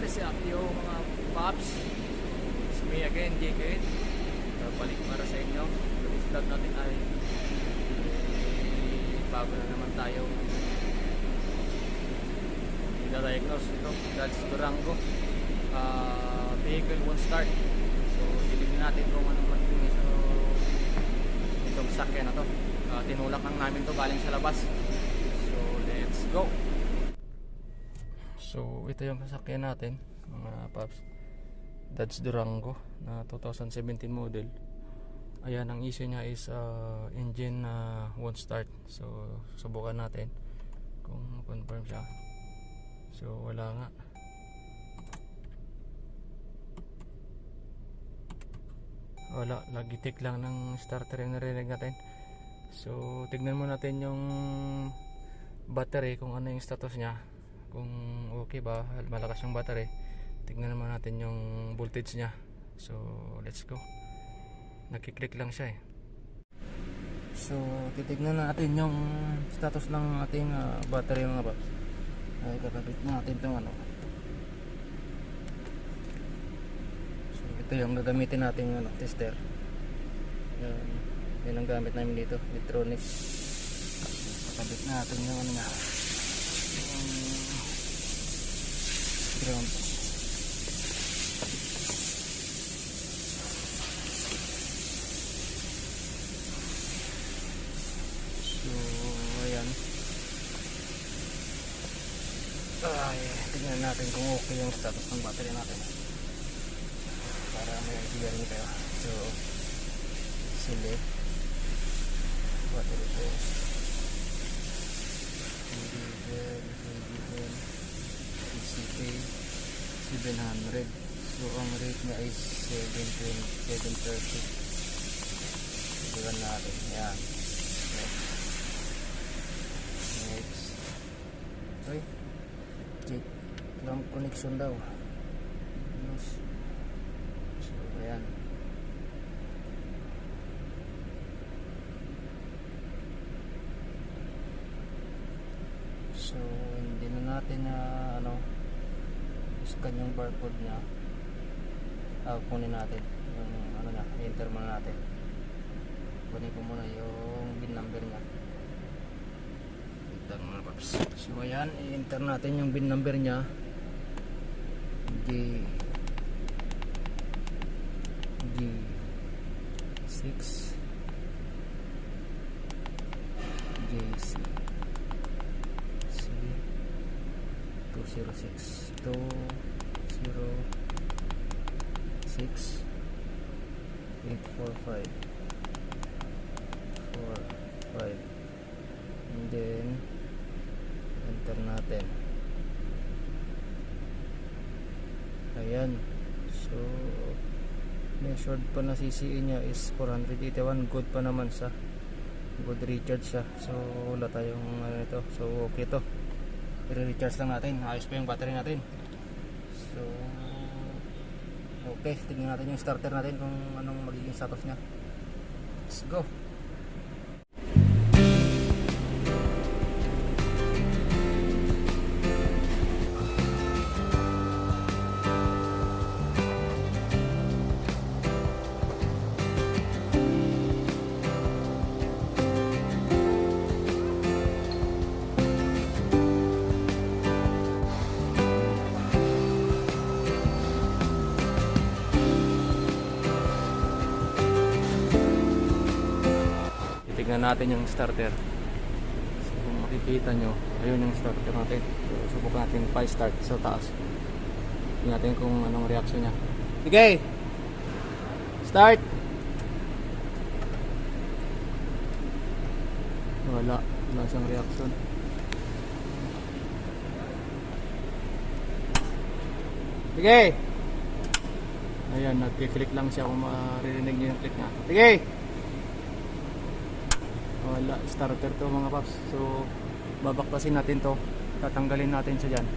What is up yo mga paps? It's me again, JK. Balik para sa inyo. Yung vlog natin ay bago na naman tayo i-diagnose ito. That's Durango. Vehicle won't start. So titignan natin kung anong magiging itong sakyan na to. Tinulak lang namin to galing sa labas. So let's go. So ito yung sasakyan natin mga paps, Dodge Durango na 2017 model. Ayan, ang issue nya is engine won't start. So subukan natin kung confirm siya. So wala nga. Wala, lagi-tick lang ng starter yung narinig natin. So tignan mo natin yung battery kung ano yung status nya, kung okay ba, malakas yung battery. Tignan naman natin yung voltage nya. So let's go. Nagkiklik lang siya eh. So titignan natin yung status ng ating battery mga paps. Ay kakabit natin itong ano. So ito yung gagamitin natin tester. Yan ang gamit namin dito, electronics. Kakabit natin yung ano nga, ground. So ayan, tingnan natin kung okay yung status ng battery natin para may idea rin kayo. So select battery test, PCK 700. So ang rate niya is 730. Sibukan natin. Yan. Next. Okay. Check. Clamp connection daw. So ayan. So hindi na natin scan yung barcode nya. Kunin natin yung enter muna natin. Kunin ko muna yung bin number nya. Enter mga paps. So ayan, i-enter natin yung bin number nya. G6 JC 206 845 45, and then enter natin. Ayan, so measured pa na CCE nya is 481. Good pa naman sa good recharge siya. So wala tayong ito. So okay to, i-recharge lang natin. Ayos pa yung battery natin. So okay, tingnan natin yung starter natin kung anong magiging status nya. Let's go. Tignan natin yung starter. So, kung makikita nyo, ayun yung starter natin. So subukan natin pa-start sa taas. Tignan natin kung anong reaction nya. Sige! Start! Wala siyang reaction. Sige! Ayan, nagkiklik lang siya kung maririnig nyo yung click na. Sige! Wala, starter to mga paps. So babakbasin natin to, tatanggalin natin siya dyan.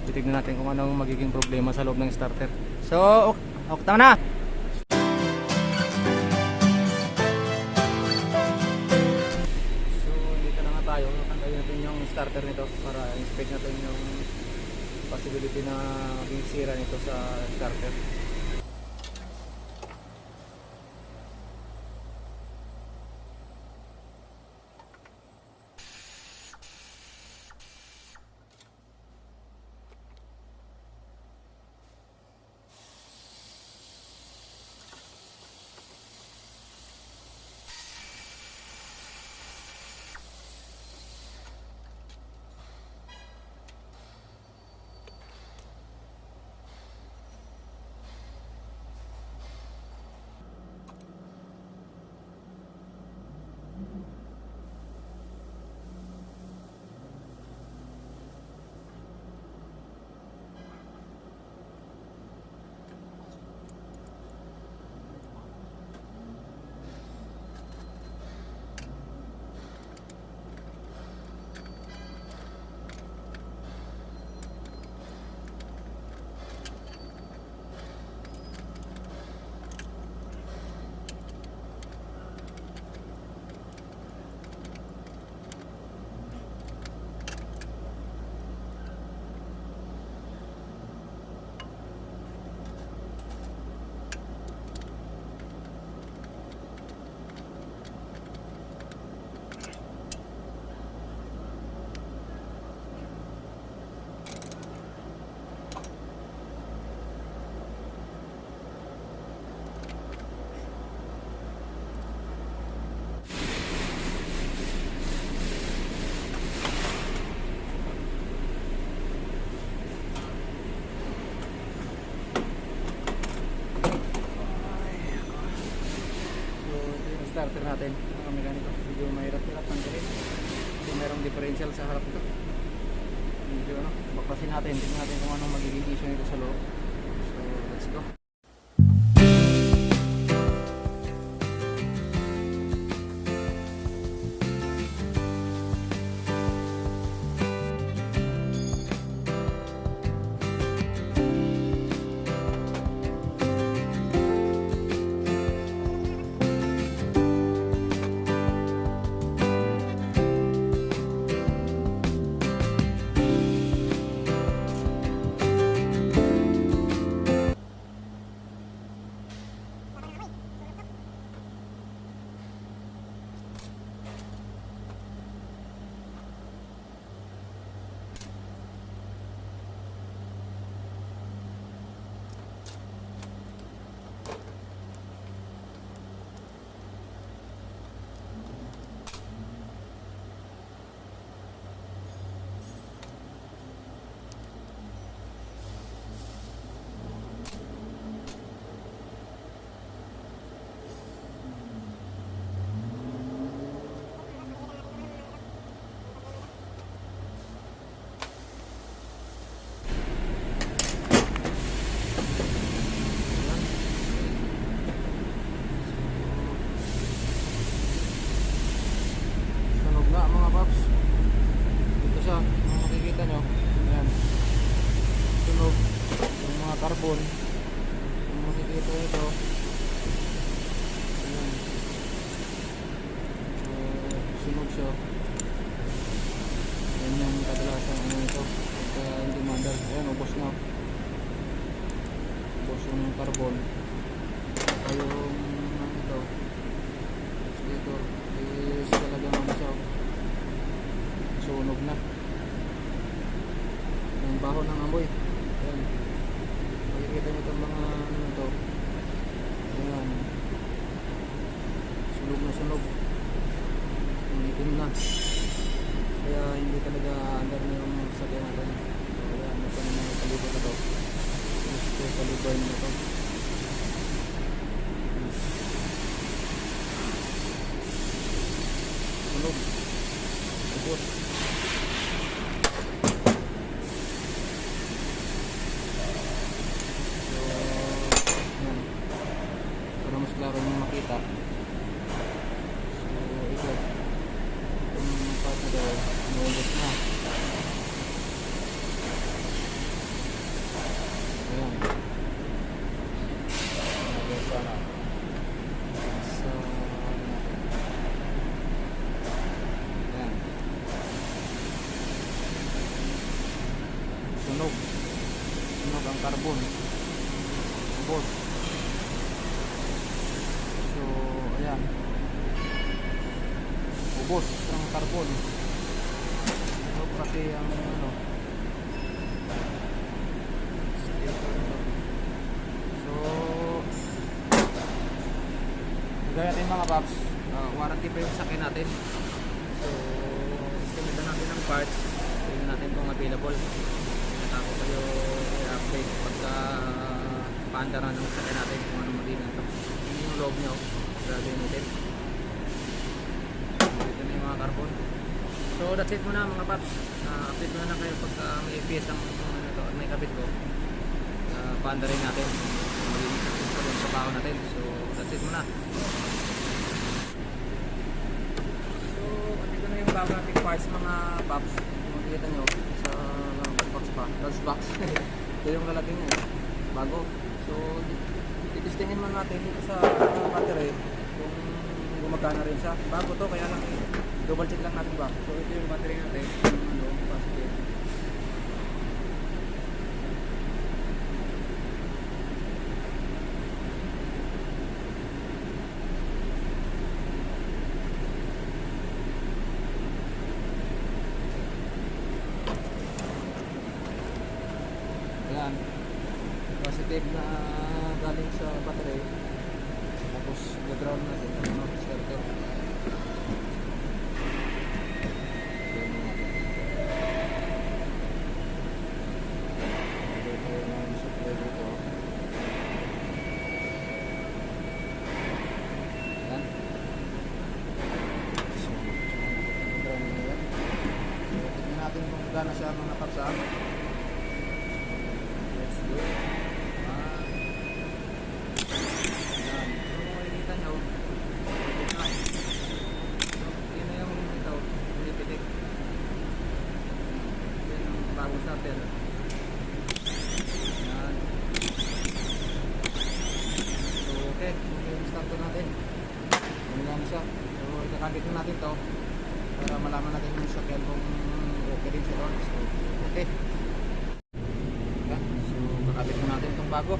Titignan natin kung anong magiging problema sa loob ng starter. So tama na. So dito na nga tayo, tanggalin natin yung starter nito para inspect natin yung possibility na maging sira nito sa starter. Starter natin mga mekaniko, medyo mahirap-hirap tanggalin kasi merong differential sa harap ito. Medyo baklasin natin, tingnan natin kung anong magiging issue nito sa loob. So let's go. Mga paps, ito siya, kung makikita nyo, ayan, sunog yung mga carbon, kung makikita ito, ayan, so, sunog siya, ayan yung kadalasan ano ito, pagka hindi mandar, ayan, ubos na, ubos yung carbon, saka yung ano ito, dito is talagang ano siya, sunog na yung baho ng amoy. Ayan, makikita nyo itong mga ano ito, ayan, sunog na sunog, umitim na, kaya hindi talaga andar na yung sakyan natin. So ayan, ito na mga palibot na ito, gusto palibay na ito, sunog, ubos. Klaro nyo makita. So ito, itong part na daw umubos na. Ayan, nabasa na so ayan, sunog. ubos ng carbon. So, pati ang ano. So, gaya natin mga paps, warranty pa yung sakyan natin. So, gamitan natin ng parts. Tingnan natin kung available. Ako kayo i-update pagka paandaran ng sakyan natin kung ano maging ito. Yung loob nyo, gagawin natin. Ito na yung mga carbon. So that's it muna mga paps. Update muna lang kayo pagka may APS ang ano to, may kabit ko. Paandarin natin. Magiging ito yung trabaho natin. So that's it muna. So andito na yung bago nating parts mga paps. Kung makikita nyo sa box pa. That's box. Ito yung lalagyan nyo. Bago. So titistingin man natin dito sa battery kung gumagana rin siya. Bago to kaya lang double check lang natin ba. So ito yung battery natin. Ano, positive. Ayan. Positive na galing sa battery. Tapos ground natin ang mga starter. Gana siya mga kapsa. Let's go. Yan. Kung makikita nyo, yun na yung ito, pinipitik. Yan ang bago sa atin. Yan. So okay, yung start natin. Yan siya. So ikakabit na natin to para malaman natin yung sakyan kung okay din siya doon. So, okay. Yan. So, kakabit na natin itong bago.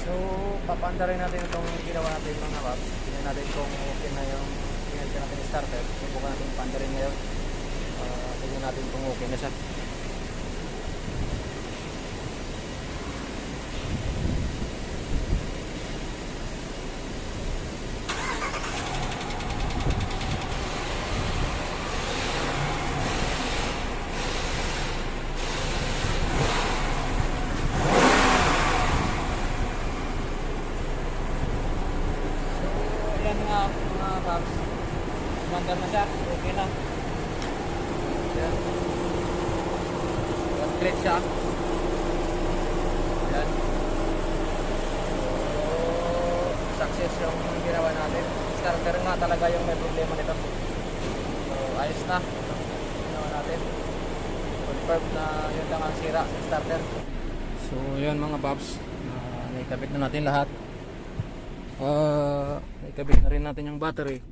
So, papaandarin natin itong ginawa natin mga paps. Tingnan natin kung okay na yung tingnan natin yung starter. Subukan natin paandarin ngayon. Tingnan natin kung okay na siya. Mga paps, mandar na siya, okay na. Yan. clutch siya. Ayan. So, success yung ginawa natin. Starter nga talaga yung may problema nito. So, ayos na. Ginawa natin. Confirm na yun lang ang sira sa starter. So, yun mga paps. Naikabit na natin lahat. Naikabit na rin natin yung battery.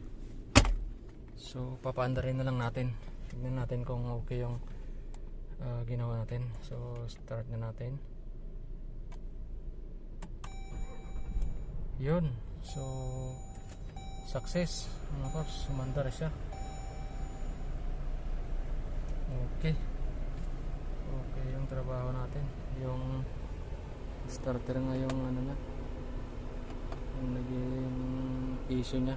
So, papaanda rin na lang natin. Tignan natin kung okay yung ginawa natin. So, start na natin. Yun. So, success. Mga paps, sumandar siya. Okay. Okay yung trabaho natin. Yung starter nga yung ano na, yung naging issue nya.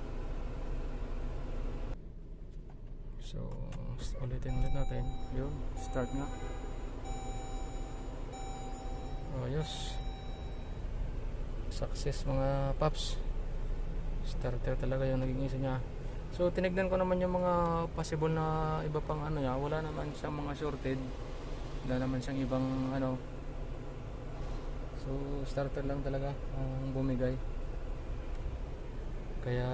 So, ulitin ulit natin. Yun, start nga. Ayos. Success mga paps. Starter talaga yung naging issue nya. So, tinignan ko naman yung mga possible na iba pang ano nya. Wala naman siyang mga shorted. Wala naman siyang ibang ano. So, starter lang talaga ang bumigay. Kaya,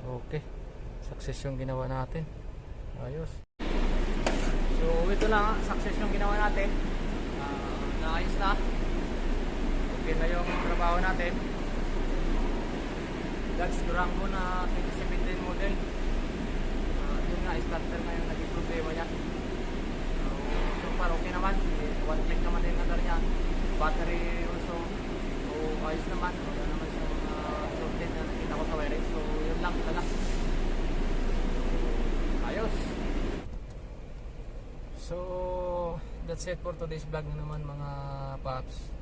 okay. Success yung ginawa natin. Ayos. So, ito lang, success yung ginawa natin. Naayos na. Okay na yung trabaho natin. Dodge Durango na 2017 model. Yun nga, starter na yung naging problema niya. So far okay naman. One click naman yung nadar niya. Battery also. So, ayos naman. Wala naman siyang shorted na nakita ko sa wiring. So, yun lang talaga. Ayos. So, that's it for today's vlog na naman mga paps.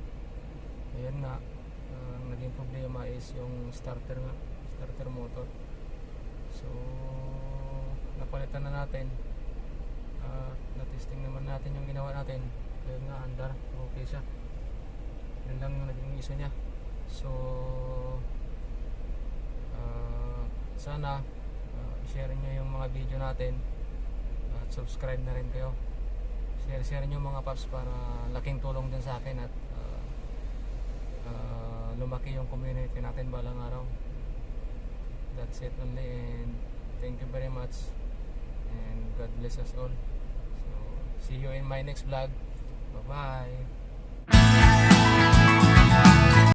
Ayan nga. Ang naging problema is yung starter nga. Starter motor. So, napalitan na natin. Na-testing naman natin yung ginawa natin. Ayan nga, andar. Okay siya. Yun lang yung naging issue niya. So, sana share nyo yung mga video natin at subscribe na rin kayo. Share nyo mga paps para laking tulong din sa akin at lumaki yung community natin balang araw. That's it only, and thank you very much and God bless us all. So see you in my next vlog. Bye bye.